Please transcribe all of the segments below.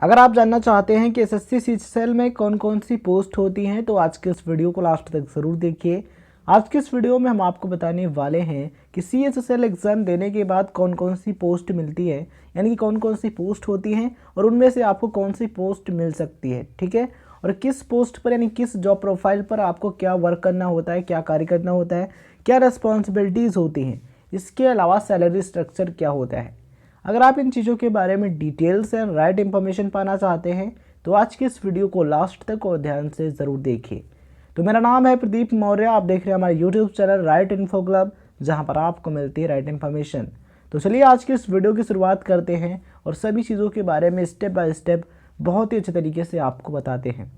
अगर आप जानना चाहते हैं कि एसएससी सीजीएल में कौन कौन सी पोस्ट होती हैं तो आज के इस वीडियो को लास्ट तक ज़रूर देखिए। आज के इस वीडियो में हम आपको बताने वाले हैं कि सीएचएसएल एग्ज़ाम देने के बाद कौन कौन सी पोस्ट मिलती है, यानी कि कौन कौन सी पोस्ट होती हैं और उनमें से आपको कौन सी पोस्ट मिल सकती है, ठीक है। और किस पोस्ट पर यानी किस जॉब प्रोफाइल पर आपको क्या वर्क करना होता है, क्या कार्य करना होता है, क्या रिस्पॉन्सिबिलिटीज़ होती हैं, इसके अलावा सैलरी स्ट्रक्चर क्या होता है। अगर आप इन चीज़ों के बारे में डिटेल्स एंड राइट इन्फॉर्मेशन पाना चाहते हैं तो आज की इस वीडियो को लास्ट तक और ध्यान से ज़रूर देखिए। तो मेरा नाम है प्रदीप मौर्य, आप देख रहे हैं हमारे YouTube channel right info club, जहां पर आपको मिलती है राइट इन्फॉर्मेशन। तो चलिए आज की इस वीडियो की शुरुआत करते हैं और सभी चीज़ों के बारे में स्टेप बाय स्टेप बहुत ही अच्छे तरीके से आपको बताते हैं।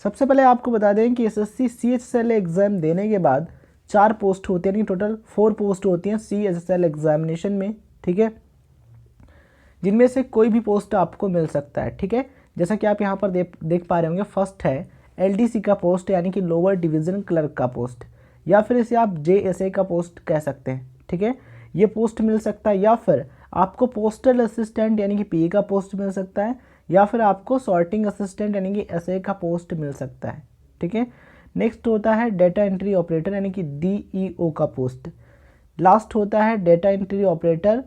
सबसे पहले आपको बता दें कि एसएससी सीएचएसएल एग्ज़ाम देने के बाद 4 पोस्ट होती हैं, टोटल 4 पोस्ट होती हैं सीएचएसएल एग्जामिनेशन में, ठीक है, जिनमें से कोई भी पोस्ट आपको मिल सकता है, ठीक है। जैसा कि आप यहाँ पर देख पा रहे होंगे, फर्स्ट है एलडीसी का पोस्ट यानी कि लोअर डिवीज़न क्लर्क का पोस्ट, या फिर इसे आप जेएसए का पोस्ट कह सकते हैं, ठीक है। ये पोस्ट मिल सकता है, या फिर आपको पोस्टल असिस्टेंट यानी कि पीए का पोस्ट मिल सकता है, या फिर आपको सॉर्टिंग असिस्टेंट यानी कि एसए का पोस्ट मिल सकता है, ठीक है। नेक्स्ट होता है डेटा एंट्री ऑपरेटर यानी कि डीईओ का पोस्ट। लास्ट होता है data entry operator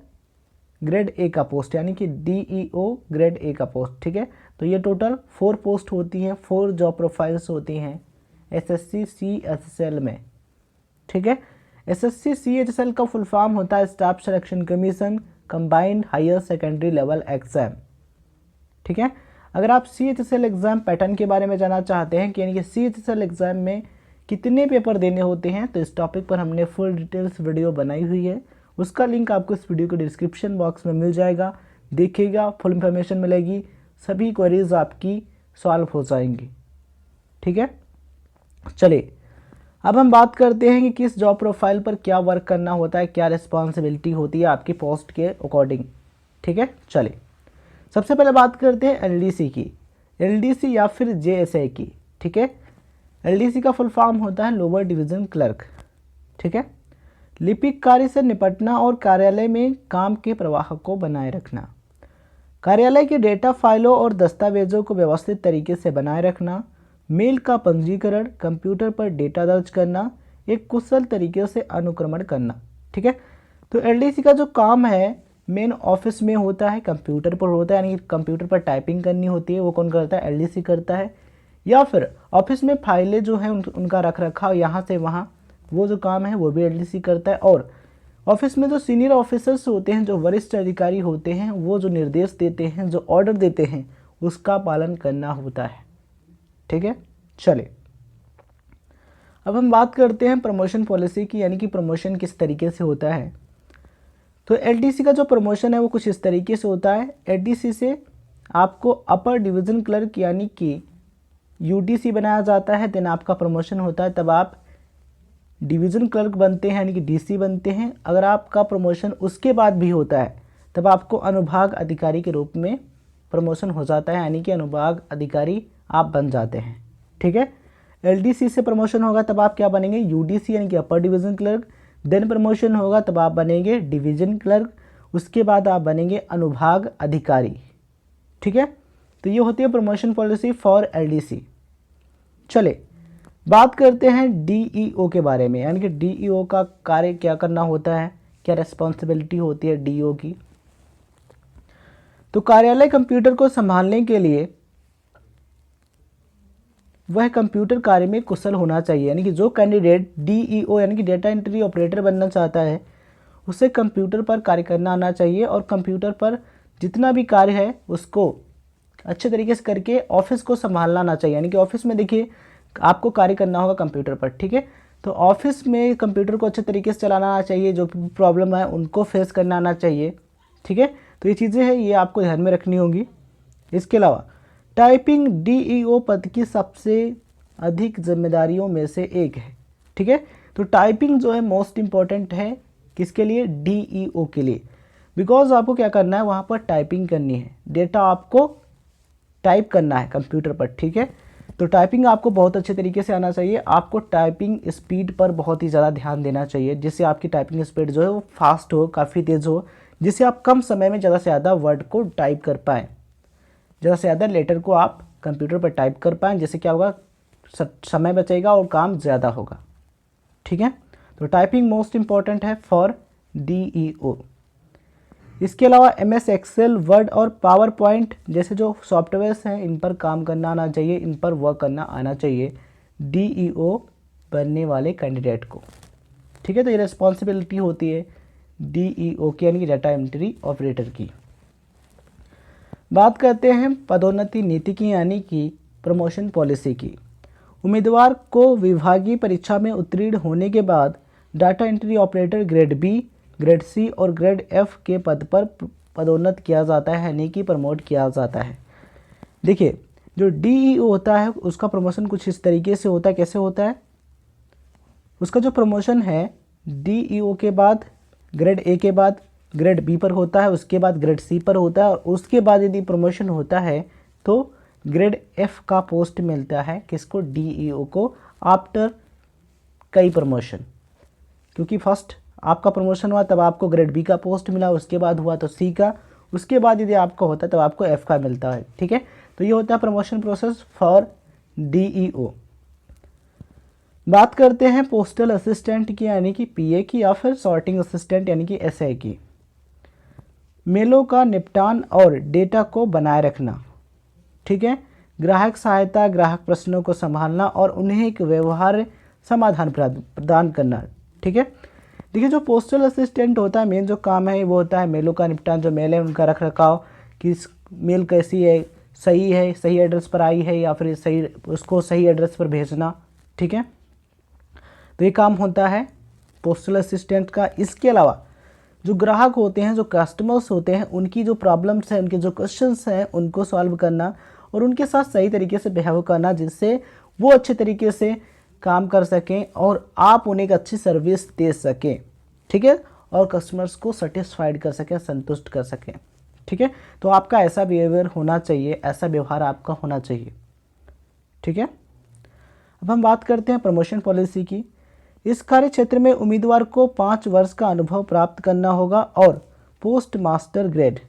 grade A का पोस्ट यानी कि डीईओ ग्रेड ए का पोस्ट, ठीक है। तो ये टोटल 4 पोस्ट होती हैं, 4 जॉब प्रोफाइल्स होती हैं एसएससी सीएचएसएल में, ठीक है। एसएससी सीएचएसएल का फुल फॉर्म होता है staff selection commission combined higher secondary level exam, ठीक है। अगर आप सीएचएसएल एग्ज़ाम पैटर्न के बारे में जानना चाहते हैं कि यानी कि सीएचएसएल एग्ज़ाम में कितने पेपर देने होते हैं, तो इस टॉपिक पर हमने फुल डिटेल्स वीडियो बनाई हुई है। उसका लिंक आपको इस वीडियो के डिस्क्रिप्शन बॉक्स में मिल जाएगा, देखिएगा, फुल इन्फॉर्मेशन मिलेगी, सभी क्वेरीज आपकी सॉल्व हो जाएंगी, ठीक है। चलिए अब हम बात करते हैं कि किस जॉब प्रोफाइल पर क्या वर्क करना होता है, क्या रिस्पॉन्सिबिलिटी होती है आपकी पोस्ट के अकॉर्डिंग, ठीक है। चलिए सबसे पहले बात करते हैं एलडीसी की, एलडीसी या फिर जेएसए की, ठीक है। एलडीसी का फुल फॉर्म होता है लोअर डिवीज़न क्लर्क, ठीक है। लिपिक कार्य से निपटना और कार्यालय में काम के प्रवाह को बनाए रखना, कार्यालय के डेटा फाइलों और दस्तावेजों को व्यवस्थित तरीके से बनाए रखना, मेल का पंजीकरण, कंप्यूटर पर डेटा दर्ज करना, एक कुशल तरीके से अनुक्रमण करना, ठीक है। तो एलडीसी का जो काम है मेन ऑफिस में होता है, कंप्यूटर पर होता है, यानी कंप्यूटर पर टाइपिंग करनी होती है, वो कौन करता है, एलडीसी करता है। या फिर ऑफिस में फाइलें जो हैं उनका रख रखाव यहाँ से वहाँ, वो जो काम है वो भी एलडीसी करता है। और ऑफिस में जो सीनियर ऑफिसर्स होते हैं, जो वरिष्ठ अधिकारी होते हैं, वो जो निर्देश देते हैं, जो ऑर्डर देते हैं, उसका पालन करना होता है, ठीक है। चलिए अब हम बात करते हैं प्रमोशन पॉलिसी की, यानी कि प्रमोशन किस तरीके से होता है। तो एलडीसी का जो प्रमोशन है वो कुछ इस तरीके से होता है। एलडीसी से आपको अपर डिवीज़न क्लर्क यानी कि यूडीसी बनाया जाता है, देन आपका प्रमोशन होता है, तब आप डिवीज़न क्लर्क बनते हैं यानी कि डीसी बनते हैं। अगर आपका प्रमोशन उसके बाद भी होता है तब आपको अनुभाग अधिकारी के रूप में प्रमोशन हो जाता है, यानी कि अनुभाग अधिकारी आप बन जाते हैं, ठीक है। एलडीसी से प्रमोशन होगा तब आप क्या बनेंगे, यूडीसी यानी कि upper division clerk, then promotion होगा तब आप बनेंगे डिवीज़न क्लर्क, उसके बाद आप बनेंगे अनुभाग अधिकारी, ठीक है। तो ये होती है प्रमोशन पॉलिसी फॉर एलडीसी। चले बात करते हैं डीईओ के बारे में, यानी कि डीईओ का कार्य क्या करना होता है, क्या रिस्पॉन्सिबिलिटी होती है डीईओ की। तो कार्यालय कंप्यूटर को संभालने के लिए वह कंप्यूटर कार्य में कुशल होना चाहिए, यानी कि जो कैंडिडेट डीईओ यानी कि डेटा एंट्री ऑपरेटर बनना चाहता है उसे कंप्यूटर पर कार्य करना आना चाहिए, और कंप्यूटर पर जितना भी कार्य है उसको अच्छे तरीके से करके ऑफिस को संभालना आना चाहिए। यानी कि ऑफिस में देखिए आपको कार्य करना होगा कंप्यूटर पर, ठीक है। तो ऑफिस में कंप्यूटर को अच्छे तरीके से चलाना आना चाहिए, जो प्रॉब्लम है उनको फेस करना आना चाहिए, ठीक है। तो ये चीज़ें हैं, ये आपको ध्यान में रखनी होगी। इसके अलावा टाइपिंग डीईओ पद की सबसे अधिक जिम्मेदारियों में से एक है, ठीक है। तो टाइपिंग जो है मोस्ट इम्पॉर्टेंट है, किसके लिए, डीईओ के लिए, बिकॉज आपको क्या करना है, वहाँ पर टाइपिंग करनी है, डेटा आपको टाइप करना है कंप्यूटर पर, ठीक है। तो टाइपिंग आपको बहुत अच्छे तरीके से आना चाहिए, आपको टाइपिंग स्पीड पर बहुत ही ज़्यादा ध्यान देना चाहिए, जिससे आपकी टाइपिंग स्पीड जो है वो फास्ट हो, काफ़ी तेज़ हो, जिससे आप कम समय में ज़्यादा से ज़्यादा वर्ड को टाइप कर पाएँ, ज़्यादा से ज़्यादा लेटर को आप कंप्यूटर पर टाइप कर पाएँ, जिससे क्या होगा, समय बचेगा और काम ज़्यादा होगा। ठीक है, तो टाइपिंग मोस्ट इम्पॉर्टेंट है फॉर DEO। इसके अलावा MS एक्सेल, वर्ड और पावर पॉइंट जैसे जो सॉफ्टवेयर्स हैं इन पर काम करना आना चाहिए, इन पर वर्क करना आना चाहिए DEO बनने वाले कैंडिडेट को। ठीक है, तो ये रिस्पॉन्सिबिलिटी होती है DEO की यानी कि डाटा एंट्री ऑपरेटर की। बात करते हैं पदोन्नति नीति की यानी कि प्रमोशन पॉलिसी की। उम्मीदवार को विभागीय परीक्षा में उत्तीर्ण होने के बाद data entry operator grade B, grade C और ग्रेड F के पद पर पदोन्नत किया जाता है, यानी कि प्रमोट किया जाता है। देखिए, जो DEO होता है उसका प्रमोशन कुछ इस तरीके से होता है। कैसे होता है? उसका जो प्रमोशन है DEO के बाद ग्रेड A के बाद ग्रेड B पर होता है, उसके बाद ग्रेड C पर होता है, और उसके बाद यदि प्रमोशन होता है तो ग्रेड F का पोस्ट मिलता है किसको? DEO को, आफ्टर कई प्रमोशन। क्योंकि फर्स्ट आपका प्रमोशन हुआ तब आपको ग्रेड B का पोस्ट मिला, उसके बाद हुआ तो C का, उसके बाद यदि आपका होता है तब आपको F का मिलता है। ठीक है, तो ये होता है प्रमोशन प्रोसेस फॉर DEO। बात करते हैं पोस्टल असिस्टेंट की यानी कि PA की, या फिर सॉर्टिंग असिस्टेंट यानी कि SI की। मेलों का निपटान और डेटा को बनाए रखना। ठीक है, ग्राहक सहायता, ग्राहक प्रश्नों को संभालना और उन्हें एक व्यवहार्य समाधान प्रदान करना। ठीक है, देखिए जो पोस्टल असिस्टेंट होता है मेन जो काम है वो होता है मेलों का निपटान, जो मेल है उनका रख रखाव, कि मेल कैसी है, सही एड्रेस पर आई है या फिर उसको सही एड्रेस पर भेजना। ठीक है, तो ये काम होता है पोस्टल असिस्टेंट का। इसके अलावा जो ग्राहक होते हैं, जो कस्टमर्स होते हैं, उनकी जो प्रॉब्लम्स हैं, उनके जो क्वेश्चंस हैं, उनको सॉल्व करना और उनके साथ सही तरीके से बिहेव करना, जिससे वो अच्छे तरीके से काम कर सकें और आप उन्हें एक अच्छी सर्विस दे सकें। ठीक है, और कस्टमर्स को सेटिस्फाइड कर सकें, संतुष्ट कर सकें। ठीक है, तो आपका ऐसा बिहेवियर होना चाहिए, ऐसा व्यवहार आपका होना चाहिए। ठीक है, अब हम बात करते हैं प्रमोशन पॉलिसी की। इस कार्य क्षेत्र में उम्मीदवार को 5 वर्ष का अनुभव प्राप्त करना होगा और पोस्ट मास्टर ग्रेड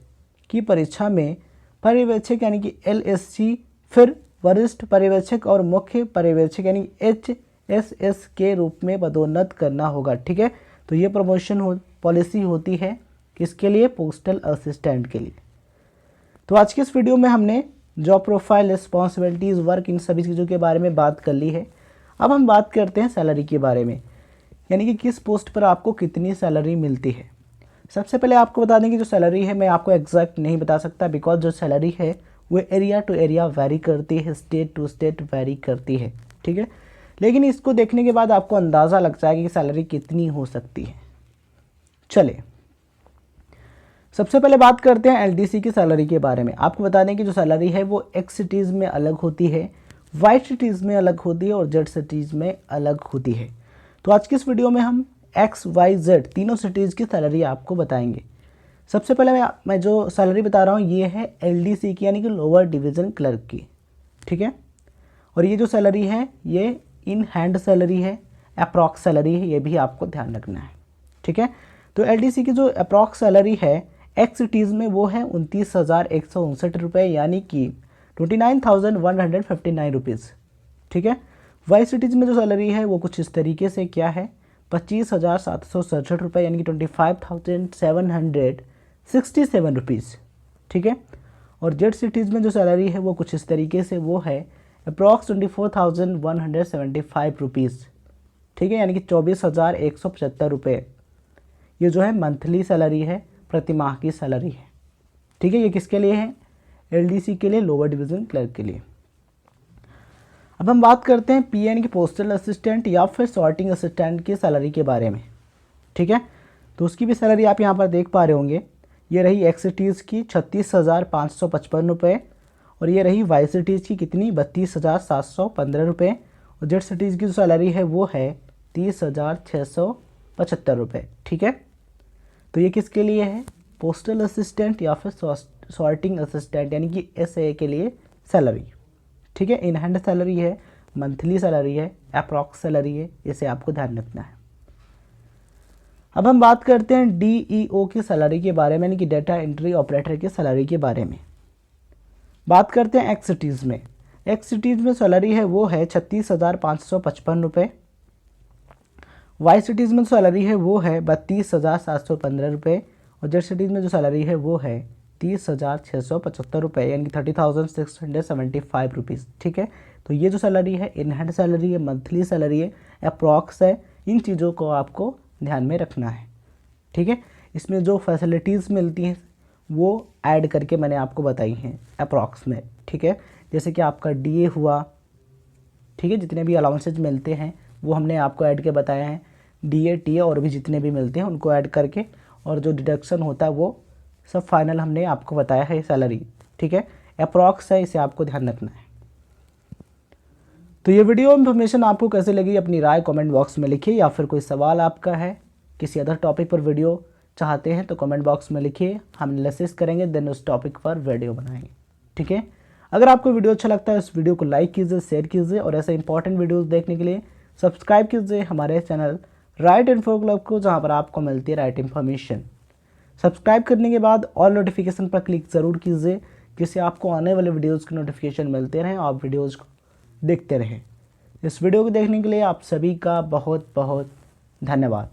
की परीक्षा में पर्यवेक्षक यानी कि LSC, फिर वरिष्ठ पर्यवेक्षक और मुख्य पर्यवेक्षक यानी HSS के रूप में पदोन्नत करना होगा। ठीक है, तो ये प्रमोशन पॉलिसी होती है किसके लिए? पोस्टल असिस्टेंट के लिए। तो आज की इस वीडियो में हमने जॉब प्रोफाइल, रिस्पॉन्सिबिलिटीज़, वर्क, इन सभी चीज़ों के बारे में बात कर ली है। अब हम बात करते हैं सैलरी के बारे में, यानी कि किस पोस्ट पर आपको कितनी सैलरी मिलती है। सबसे पहले आपको बता दें कि जो सैलरी है मैं आपको एग्जैक्ट नहीं बता सकता, बिकॉज जो सैलरी है वो एरिया टू एरिया वेरी करती है, स्टेट टू स्टेट वेरी करती है। ठीक है, लेकिन इसको देखने के बाद आपको अंदाज़ा लग जाएगा कि सैलरी कितनी हो सकती है। चलिए सबसे पहले बात करते हैं LDC की सैलरी के बारे में। आपको बता दें कि जो सैलरी है वो X सिटीज़ में अलग होती है, Y सिटीज़ में अलग होती है और Z सिटीज़ में अलग होती है। तो आज की इस वीडियो में हम X, Y, Z तीनों सिटीज़ की सैलरी आपको बताएंगे। सबसे पहले मैं जो सैलरी बता रहा हूँ ये है LDC की यानी कि लोअर डिवीज़न क्लर्क की। ठीक है, और ये जो सैलरी है ये इन हैंड सैलरी है, अप्रॉक्स सैलरी है, ये भी आपको ध्यान रखना है। ठीक है, तो LDC की जो अप्रॉक्स सैलरी है X सिटीज़ में वो है 29,159 रुपये, यानी कि 29,159 रुपीज़। ठीक है, Y सिटीज़ में जो सैलरी है वो कुछ इस तरीके से क्या है 25,767 रुपये, यानी कि 25,767 रुपीज़। ठीक है, और Z सिटीज़ में जो सैलरी है वो कुछ इस तरीके से वो है अप्रॉक्स 24,175 रुपीज़। ठीक है, यानी कि 24,175 रुपये। ये जो है मंथली सैलरी है, प्रति माह की सैलरी है। ठीक है, ये किसके लिए है? LDC के लिए, लोअर डिवीज़न क्लर्क के लिए। अब हम बात करते हैं PA यानी कि पोस्टल असिस्टेंट या फिर सॉर्टिंग असिस्टेंट की सैलरी के बारे में। ठीक है, तो उसकी भी सैलरी आप यहाँ पर देख पा रहे होंगे। ये रही X सिटीज़ की 36,555 रुपये, और ये रही Y सिटीज़ की कितनी 32,715 रुपये, और Z सिटीज़ की जो सैलरी है वो है 30,675 रुपये। ठीक है, तो ये किसके लिए है? पोस्टल असिस्टेंट या फिर सॉर्टिंग असिस्टेंट यानी कि SA के लिए सैलरी। ठीक है, इन हैंड सैलरी है, मंथली सैलरी है, अप्रॉक्स सैलरी है, इसे आपको ध्यान रखना है। अब हम बात करते हैं DEO की सैलरी के बारे में, यानी कि डाटा एंट्री ऑपरेटर की सैलरी के बारे में। बात करते हैं एक्स सिटीज़ में। एक्स सिटीज़ में सैलरी है वो है 36,555 रुपये। वाई सिटीज़ में सैलरी है वो है 32,715 रुपये। और जेड सिटीज़ में जो सैलरी है वो है 30,675 रुपये, यानी कि 30,675 रुपीज़। ठीक है, तो ये जो सैलरी है इन हैंड सैलरी है, मंथली सैलरी है, अप्रॉक्स है। इन चीज़ों को आपको ध्यान में रखना है। ठीक है, इसमें जो फैसिलिटीज़ मिलती हैं वो ऐड करके मैंने आपको बताई हैं अप्रॉक्स में। ठीक है, जैसे कि आपका डीए हुआ, ठीक है, जितने भी अलाउंसेज मिलते हैं वो हमने आपको ऐड के बताया है। डीए टीए और भी जितने भी मिलते हैं उनको ऐड करके, और जो डिडक्शन होता है वो सब फाइनल हमने आपको बताया है सैलरी। ठीक है, अप्रॉक्स है, इसे आपको ध्यान रखना है। तो ये वीडियो इन्फॉर्मेशन आपको कैसे लगी अपनी राय कमेंट बॉक्स में लिखिए, या फिर कोई सवाल आपका है, किसी अदर टॉपिक पर वीडियो चाहते हैं तो कमेंट बॉक्स में लिखिए, हम एनालिसिस करेंगे, देन उस टॉपिक पर वीडियो बनाएंगे। ठीक है, अगर आपको वीडियो अच्छा लगता है इस वीडियो को लाइक कीजिए, शेयर कीजिए, और ऐसे इंपॉर्टेंट वीडियोस देखने के लिए सब्सक्राइब कीजिए हमारे चैनल राइट इन्फो क्लब को, जहाँ पर आपको मिलती है राइट इन्फॉर्मेशन। सब्सक्राइब करने के बाद ऑल नोटिफिकेशन पर क्लिक ज़रूर कीजिए, जिससे आपको आने वाले वीडियोज़ के नोटिफिकेशन मिलते रहें, आप वीडियोज़ को देखते रहें। इस वीडियो को देखने के लिए आप सभी का बहुत बहुत धन्यवाद।